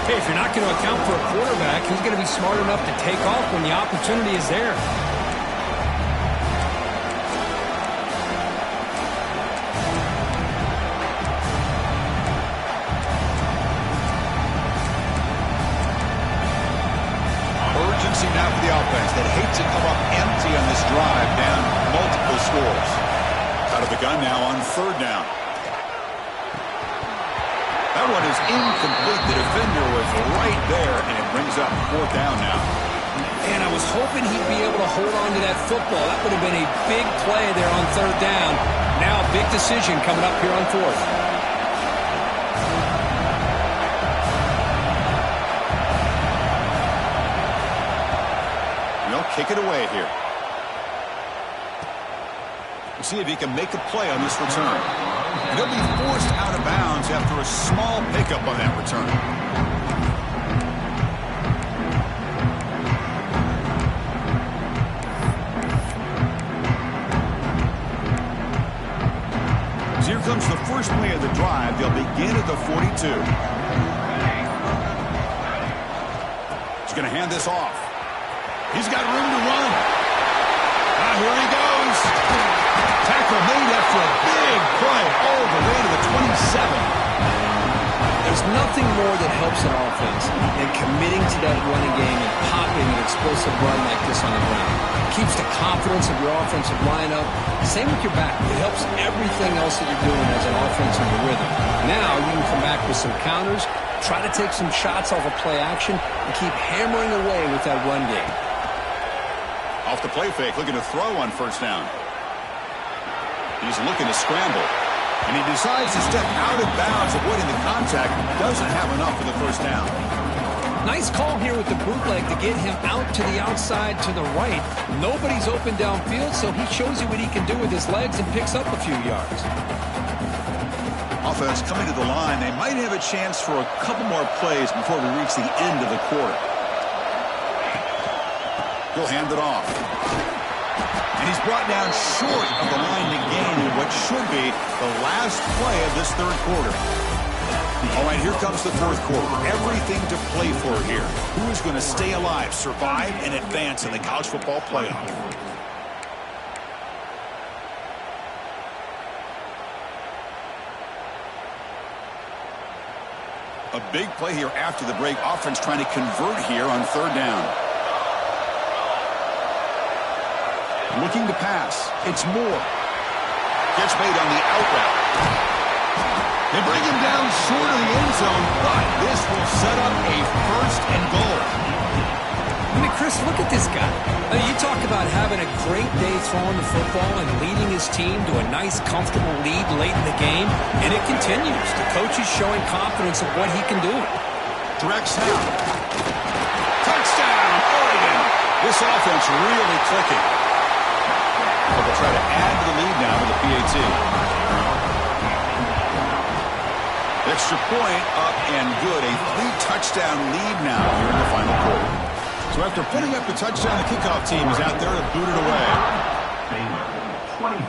Hey, if you're not going to account for a quarterback, he's going to be smart enough to take off when the opportunity is there. Now for the offense that hates to come up empty on this drive, down multiple scores. Out of the gun now on 3rd down. That one is incomplete. The defender was right there, and it brings up 4th down now. And I was hoping he'd be able to hold on to that football. That would have been a big play there on third down. Now a big decision coming up here on fourth. Kick it away here. We'll see if he can make a play on this return. And he'll be forced out of bounds after a small pickup on that return. So here comes the first play of the drive. They'll begin at the 42. He's going to hand this off. He's got room to run. Here he goes. Tackle made after a big play all the way to the 27. There's nothing more that helps an offense than committing to that running game and popping an explosive run like this on the ground. It keeps the confidence of your offensive lineup. Same with your back. It helps everything else that you're doing as an offense in your rhythm. Now you can come back with some counters, try to take some shots off of play action, and keep hammering away with that run game. Off the play fake, looking to throw on first down. He's looking to scramble. And he decides to step out of bounds, avoiding the contact. Doesn't have enough for the first down. Nice call here with the bootleg to get him out to the outside to the right. Nobody's open downfield, so he shows you what he can do with his legs and picks up a few yards. Offense coming to the line. They might have a chance for a couple more plays before we reach the end of the quarter. He'll hand it off. And he's brought down short of the line to gain in what should be the last play of this third quarter. All right, here comes the fourth quarter. Everything to play for here. Who is going to stay alive, survive, and advance in the college football playoff? A big play here after the break. Offense trying to convert here on third down. Looking to pass. It's Moore. Gets made on the out route. They bring him down short of the end zone, but this will set up a first and goal. I mean, Chris, look at this guy. You talk about having a great day throwing the football and leading his team to a nice, comfortable lead late in the game, and it continues. The coach is showing confidence of what he can do. Direct snap. Touchdown, Oregon. This offense really clicking. But they'll try to add to the lead now with the PAT. Extra point up and good. A 3-touchdown lead now here in the final quarter. So after putting up the touchdown, the kickoff team is out there to boot it away. Baylor, 24.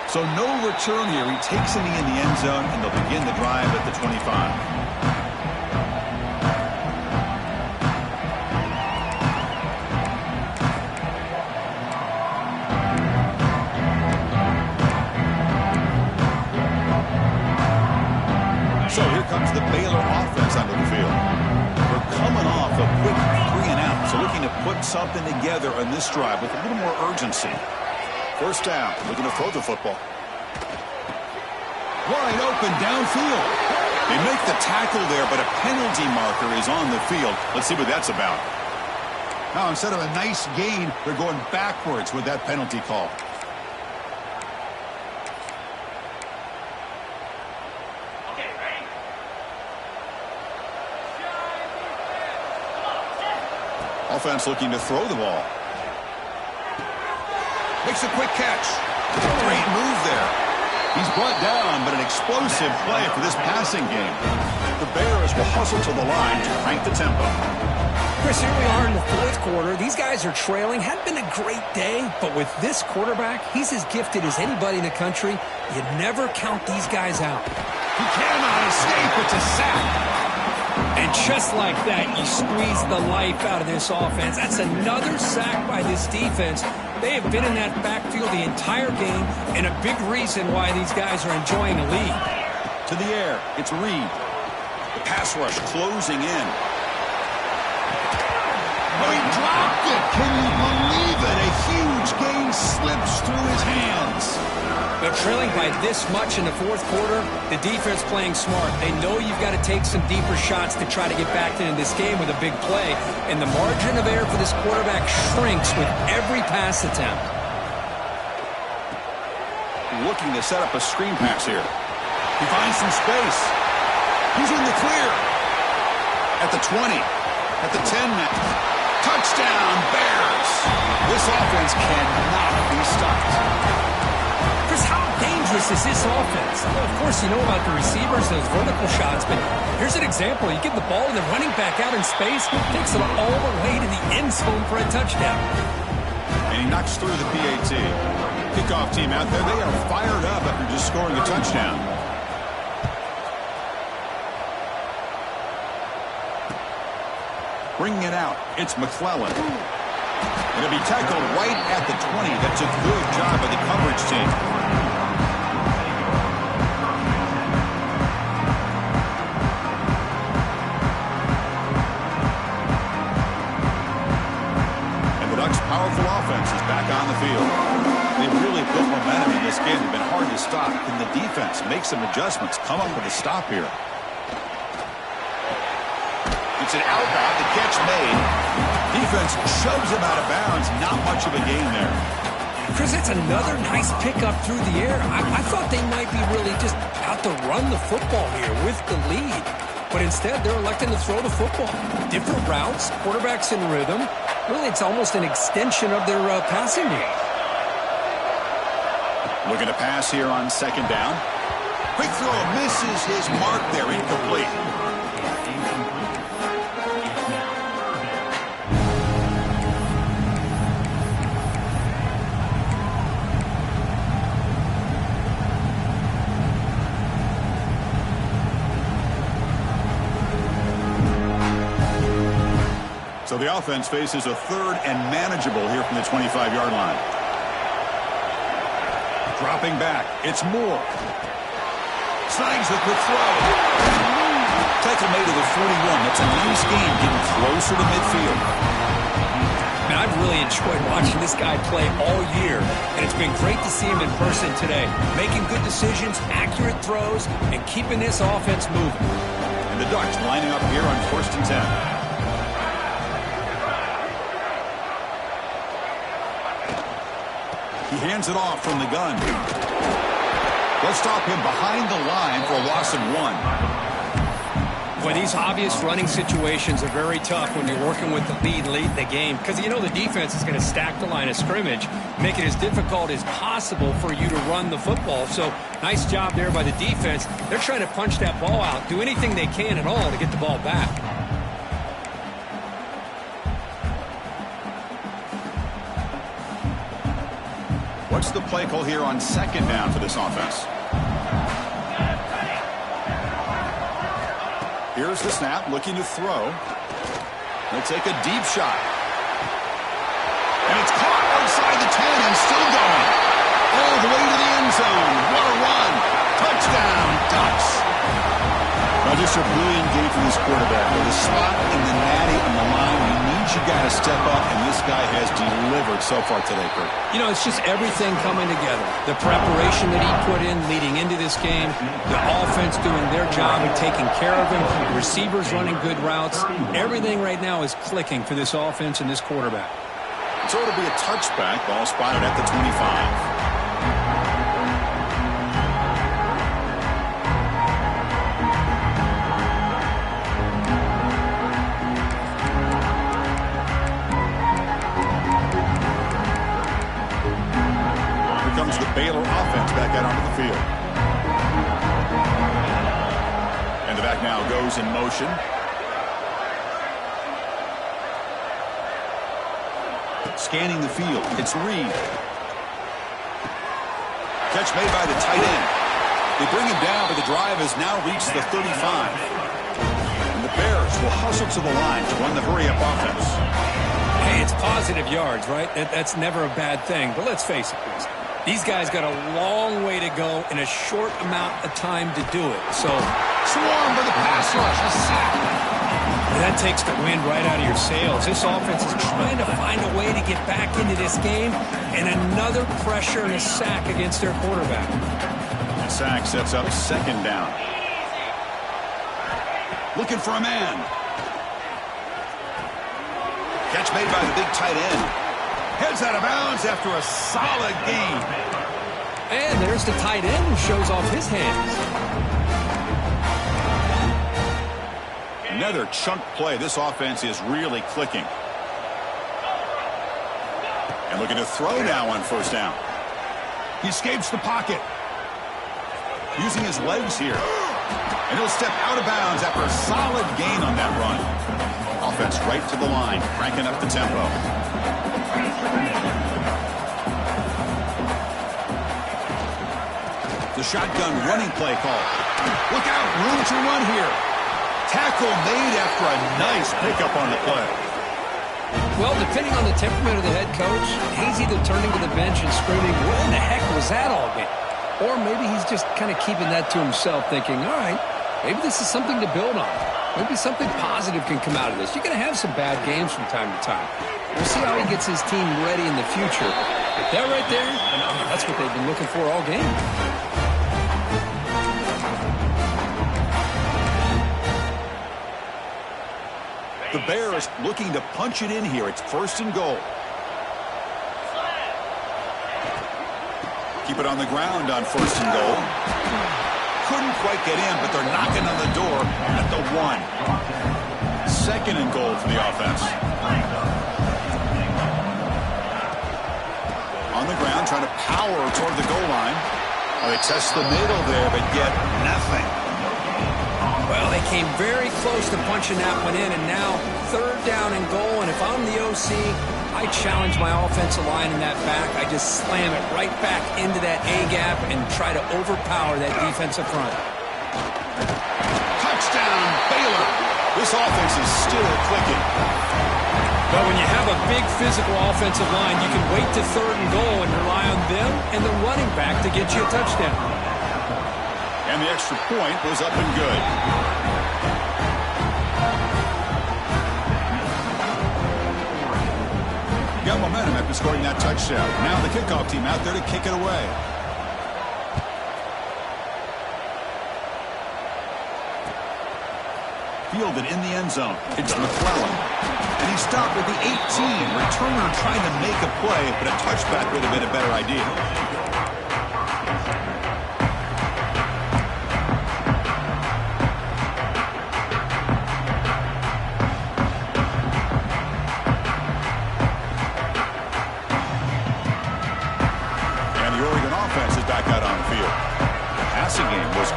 So no return here. He takes a knee in the end zone, and they'll begin the drive at the 25. So here comes the Baylor offense onto the field. We're coming off a quick 3-and-out, so looking to put something together on this drive with a little more urgency. First down, looking to throw the football. Wide open downfield. They make the tackle there, but a penalty marker is on the field. Let's see what that's about. Now, instead of a nice gain, they're going backwards with that penalty call. Offense looking to throw the ball. Makes a quick catch. Great move there. He's brought down, but an explosive play for this passing game. The Bears will hustle to the line to crank the tempo. Chris, here we are in the fourth quarter. These guys are trailing. Hadn't been a great day, but with this quarterback, he's as gifted as anybody in the country. You never count these guys out. He cannot escape. It's a sack. And just like that, you squeeze the life out of this offense. That's another sack by this defense. They have been in that backfield the entire game, and a big reason why these guys are enjoying the lead. To the air, it's Reed. The pass rush closing in. Oh, he dropped it. Can you believe it? A huge gain slips through his hands. The trailing by this much in the fourth quarter, the defense playing smart. They know you've got to take some deeper shots to try to get back into this game with a big play. And the margin of error for this quarterback shrinks with every pass attempt. Looking to set up a screen pass here. He finds some space. He's in the clear. At the 20. At the 10 now. Touchdown, Bears. This offense cannot be stopped. Chris, how dangerous is this offense? Well, of course, you know about the receivers, those vertical shots, but here's an example. You give the ball and the running back out in space, takes it all the way to the end zone for a touchdown. And he knocks through the PAT. Kickoff team out there, they are fired up after just scoring a touchdown. Bringing it out, it's McClellan. Going to be tackled right at the 20. That's a good job by the coverage team. And the Ducks' powerful offense is back on the field. They've really built momentum in this game. They've been hard to stop. Can the defense make some adjustments, come up with a stop here? It's an outbound, the catch made. Defense shoves him out of bounds. Not much of a gain there. Chris, that's another nice pickup through the air. I thought they might be really just out to run the football here with the lead. But instead, they're electing to throw the football. Different routes, quarterbacks in rhythm. Really, it's almost an extension of their passing game. Looking to pass here on second down. Quick throw misses his mark there, incomplete. So the offense faces a third and manageable here from the 25-yard line. Dropping back, it's Moore. Snags the quick throw. Tackle made to the 41. That's a nice game, getting closer to midfield. Man, I've really enjoyed watching this guy play all year, and it's been great to see him in person today. Making good decisions, accurate throws, and keeping this offense moving. And the Ducks lining up here on 1st and 10. He hands it off from the gun. Let's stop him behind the line for a loss of 1. Boy, these obvious running situations are very tough when you're working with the lead late in the game because you know the defense is going to stack the line of scrimmage, make it as difficult as possible for you to run the football. So nice job there by the defense. They're trying to punch that ball out, do anything they can at all to get the ball back. What's the play call here on second down for this offense? Here's the snap, looking to throw. They'll take a deep shot. And it's caught outside the 10 and still going. All the way to the end zone. What a run. Touchdown, Ducks. Now just a brilliant game for this quarterback. With a spot in the natty on the line, he needs you guys to step up, and this guy has delivered so far today, Kurt. You know, it's just everything coming together. The preparation that he put in leading into this game, the offense doing their job and taking care of him, the receivers running good routes. Everything right now is clicking for this offense and this quarterback. So it'll be a touchback, ball spotted at the 25. The Baylor offense back out onto the field. And the back now goes in motion. Scanning the field. It's Reed. Catch made by the tight end. They bring him down, but the drive has now reached the 35. And the Bears will hustle to the line to run the hurry-up offense. Hey, it's positive yards, right? That's never a bad thing. But let's face it, please. These guys got a long way to go in a short amount of time to do it. So, swarmed by the pass rush, a sack. That takes the wind right out of your sails. This offense is trying to find a way to get back into this game, and another pressure and a sack against their quarterback. The sack sets up second down. Looking for a man. Catch made by the big tight end. Heads out of bounds after a solid gain. And there's the tight end who shows off his hands. Another chunk play. This offense is really clicking. And looking to throw now on first down. He escapes the pocket. Using his legs here. And he'll step out of bounds after a solid gain on that run. Offense right to the line, cranking up the tempo. The shotgun running play call. Look out, room to run here. Tackle made after a nice pickup on the play. Well, depending on the temperament of the head coach, he's either turning to the bench and screaming, what in the heck was that all game? Or maybe he's just kind of keeping that to himself, thinking, all right, maybe this is something to build on. Maybe something positive can come out of this. You're going to have some bad games from time to time. We'll see how he gets his team ready in the future. But that right there, that's what they've been looking for all game. The Bears looking to punch it in here. It's first and goal. Keep it on the ground on first and goal. Couldn't quite get in, but they're knocking on the door at the 1. Second and goal for the offense. On the ground, trying to power toward the goal line. They test the middle there, but yet nothing. Well, they came very close to punching that one in, and now third down and goal. And if I'm the OC, I challenge my offensive line in that back. I just slam it right back into that A-gap and try to overpower that defensive front. Touchdown, Baylor. This offense is still clicking. But when you have a big physical offensive line, you can wait to third and goal and rely on them and the running back to get you a touchdown. And the extra point was up and good. Got momentum after scoring that touchdown. Now the kickoff team out there to kick it away. Fielded in the end zone. It's McClellan. And he stopped at the 18. Returner trying to make a play, but a touchback would have been a better idea.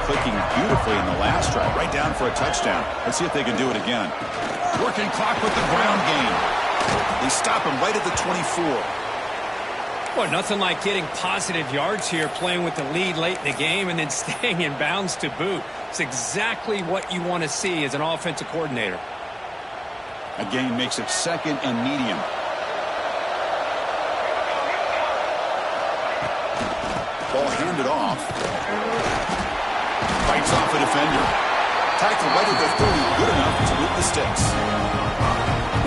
Clicking beautifully in the last drive, right down for a touchdown. Let's see if they can do it again. Working clock with the ground game. They stop him right at the 24. Well, nothing like getting positive yards here, playing with the lead late in the game and then staying in bounds to boot. It's exactly what you want to see as an offensive coordinator. A gain makes it second and medium. Ball handed off. Fights off a defender. Tackle right at the 30, good enough to move the sticks.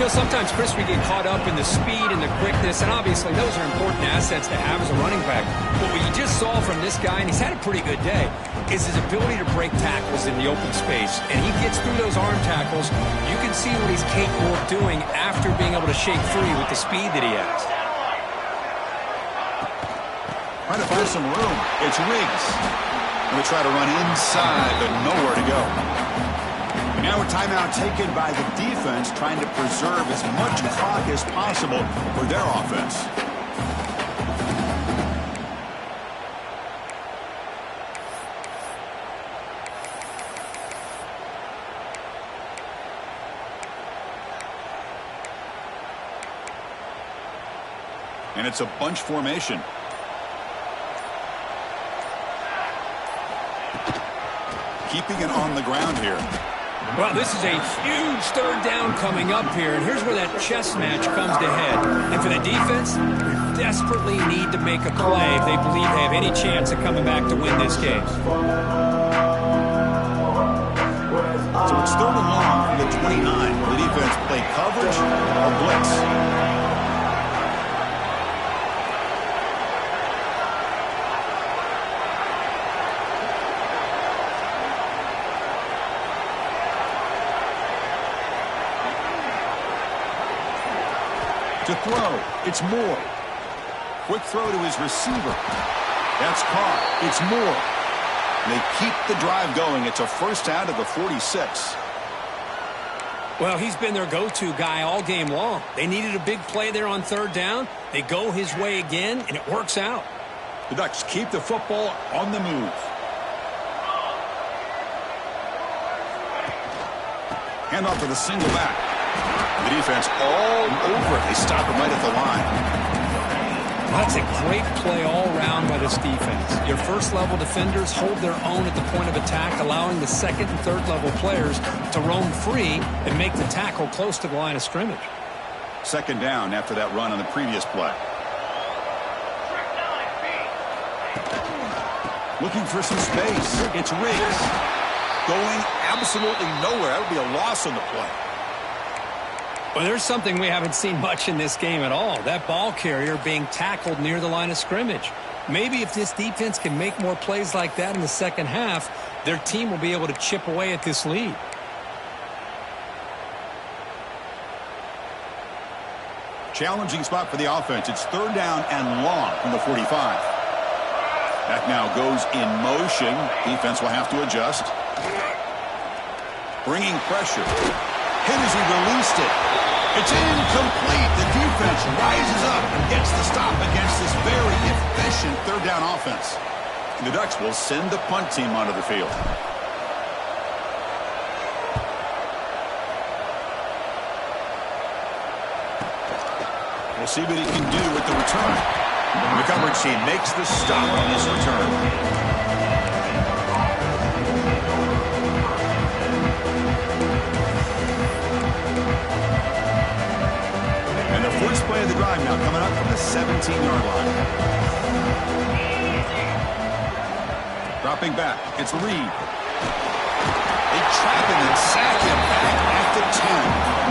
You know, sometimes, Chris, we get caught up in the speed and the quickness, and obviously those are important assets to have as a running back. But what you just saw from this guy, and he's had a pretty good day, is his ability to break tackles in the open space. And he gets through those arm tackles. You can see what he's capable of doing after being able to shake free with the speed that he has. Trying to find some room. It's Riggs. We try to run inside, but nowhere to go. And now a timeout taken by the defense, trying to preserve as much clock as possible for their offense. And it's a bunch formation. Keeping it on the ground here. Well, this is a huge third down coming up here, and here's where that chess match comes to head. And for the defense, they desperately need to make a play if they believe they have any chance of coming back to win this game. So it's 3rd and long from the 29. Will the defense play coverage or blitz? To throw, it's Moore. Quick throw to his receiver. That's caught. It's Moore. They keep the drive going. It's a first down to the 46. Well, he's been their go-to guy all game long. They needed a big play there on 3rd down. They go his way again, and it works out. The Ducks keep the football on the move. Hand off to the single back. The defense all over it. They stop him right at the line. That's a great play all around by this defense. Your first-level defenders hold their own at the point of attack, allowing the second and third-level players to roam free and make the tackle close to the line of scrimmage. 2nd down after that run on the previous play. Looking for some space. It's Riggs. Going absolutely nowhere. That would be a loss on the play. Well, there's something we haven't seen much in this game at all. That ball carrier being tackled near the line of scrimmage. Maybe if this defense can make more plays like that in the second half, their team will be able to chip away at this lead. Challenging spot for the offense. It's 3rd down and long from the 45. That now goes in motion. Defense will have to adjust. Bringing pressure. Hit as he released it. It's incomplete. The defense rises up and gets the stop against this very efficient 3rd down offense. The Ducks will send the punt team onto the field. We'll see what he can do with the return. The coverage team makes the stop on this return. And the first play of the drive now coming up from the 17-yard line. Dropping back, it's Reed. They trap him and sack him back at the 10.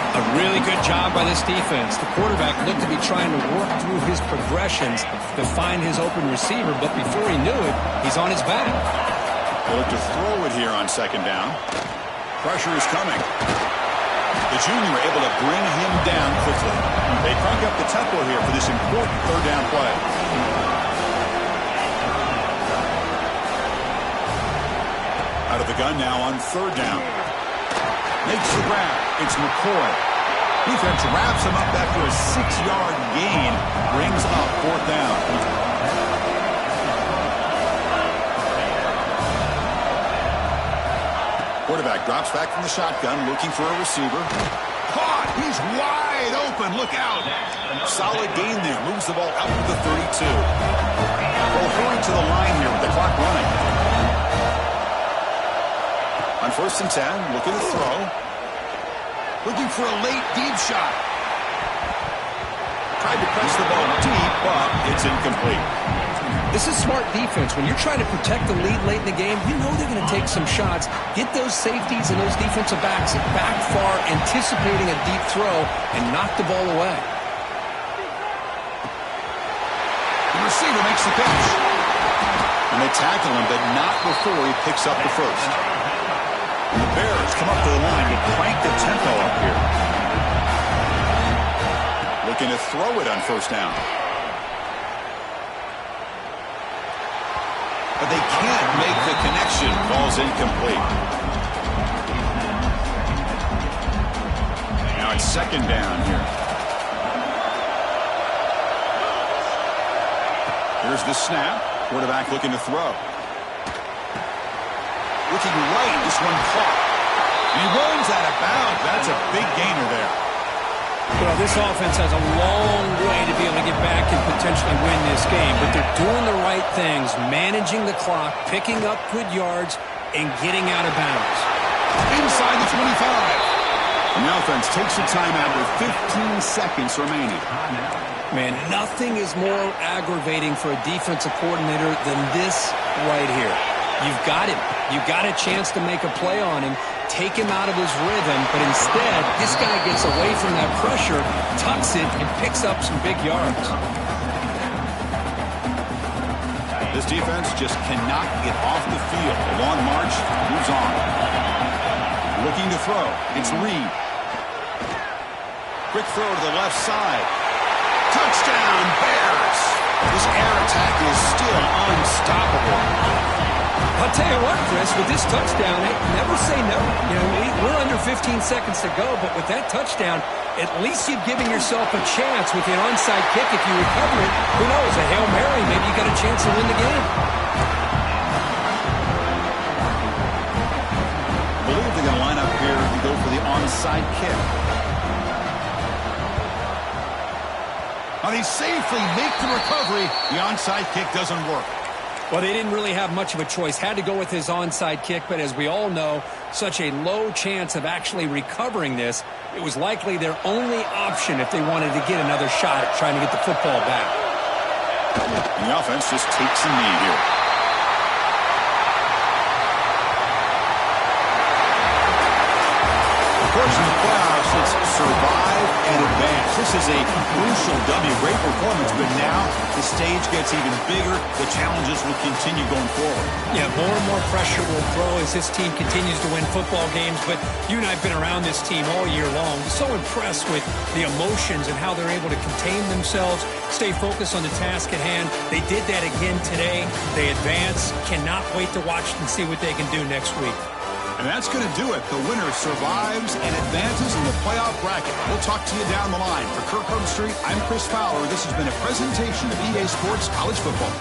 A really good job by this defense. The quarterback looked to be trying to work through his progressions to find his open receiver, but before he knew it, he's on his back. They'll look to throw it here on 2nd down. Pressure is coming. The junior able to bring him down quickly. They crank up the tempo here for this important 3rd down play. Out of the gun now on 3rd down. Makes the grab. It's McCoy. Defense wraps him up after a 6-yard gain. Brings up 4th down. Quarterback drops back from the shotgun, looking for a receiver. Caught! He's wide open. Look out. Solid gain there. Moves the ball out to the 32. Well, hurry to the line here with the clock running. On 1st and 10, looking to throw. Looking for a late deep shot. Tried to press the ball deep, but it's incomplete. This is smart defense. When you're trying to protect the lead late in the game, you know they're going to take some shots. Get those safeties and those defensive backs back far, anticipating a deep throw, and knock the ball away. The receiver makes the catch. And they tackle him, but not before he picks up the first. And the Bears come up to the line to crank the tempo up here. Looking to throw it on 1st down. But they can't make the connection. Ball's incomplete. Now it's 2nd down here. Here's the snap. Quarterback looking to throw. Looking right. This one caught. And he runs out of bounds. That's a big gainer there. Well, this offense has a long way to be able to get back and potentially win this game, but they're doing the right things, managing the clock, picking up good yards, and getting out of bounds. Inside the 25. And the offense takes a timeout with 15 seconds remaining. Man, nothing is more aggravating for a defensive coordinator than this right here. You've got him. You've got a chance to make a play on him, take him out of his rhythm, but instead, this guy gets away from that pressure, tucks it, and picks up some big yards. This defense just cannot get off the field. The long march moves on. Looking to throw. It's Reed. Quick throw to the left side. Touchdown, Bears! This air attack is still unstoppable. I'll tell you what, Chris, with this touchdown, never say never. You know, we're under 15 seconds to go, but with that touchdown, at least you've given yourself a chance with the onside kick. If you recover it, who knows, a Hail Mary, maybe you got a chance to win the game. I believe they're going to line up here to go for the onside kick. Now they safely make the recovery. The onside kick doesn't work. Well, they didn't really have much of a choice. Had to go with his onside kick, but as we all know, such a low chance of actually recovering this. It was likely their only option if they wanted to get another shot at trying to get the football back. And the offense just takes a knee here. Of course, in the playoffs, it's survive and advance. This is a crucial W. Great performance, but now the stage gets even bigger. The challenges will continue going forward. Yeah, more and more pressure will grow as this team continues to win football games. But you and I have been around this team all year long. So impressed with the emotions and how they're able to contain themselves, stay focused on the task at hand. They did that again today. They advance. Cannot wait to watch and see what they can do next week. And that's going to do it. The winner survives and advances in the playoff bracket. We'll talk to you down the line. For Kirk Herbstreit, I'm Chris Fowler. This has been a presentation of EA Sports College Football.